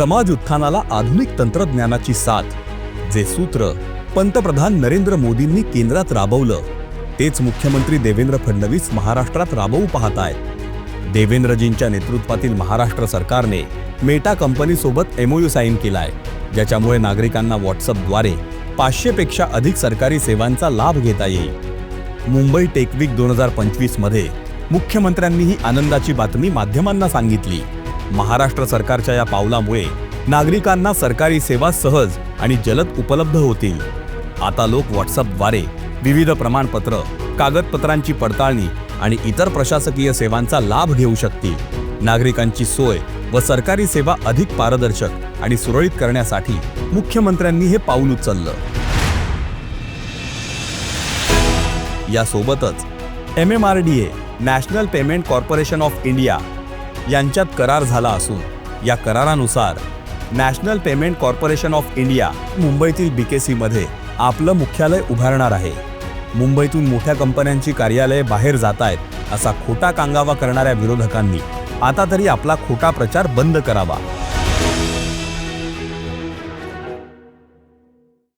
समाज उत्थानाला आधुनिक तंत्रज्ञानाची साथ जे सूत्र पंतप्रधान नरेंद्र मोदींनी केंद्रात राबवलं तेच मुख्यमंत्री देवेंद्र फडणवीस महाराष्ट्रात राबवू पाहतायत। देवेंद्रजींच्या नेतृत्वातील महाराष्ट्र सरकारने मेटा कंपनीसोबत MOU साईन केलाय, ज्याच्यामुळे नागरिकांना व्हॉट्सअपद्वारे 500 पेक्षा अधिक सरकारी सेवांचा लाभ घेता येईल। मुंबई टेक वीक 2025 मध्ये मुख्यमंत्र्यांनी ही आनंदाची बातमी माध्यमांना सांगितली। महाराष्ट्र सरकारच्या या पावलामुळे नागरिकांना सरकारी सेवा सहज आणि जलद उपलब्ध होतील। आता लोक व्हॉट्सअपद्वारे विविध प्रमाणपत्र, कागदपत्रांची पडताळणी आणि इतर प्रशासकीय सेवांचा लाभ घेऊ शकतील। नागरिकांची सोय व सरकारी सेवा अधिक पारदर्शक आणि सुरळीत करण्यासाठी मुख्यमंत्र्यांनी हे पाऊल उचललं। यासोबतच MMRDA national payment corporation of India यांच्यात करार झाला असून या करारानुसार national payment corporation of India मुंबईतील BKC मध्ये आपलं मुख्यालय उभारणार आहे। मुंबईतून मोठ्या कंपन्यांची कार्यालये बाहेर जात आहेत असा खोटा कांगावा करणाऱ्या विरोधकांनी आता तरी आपला खोटा प्रचार बंद करावा।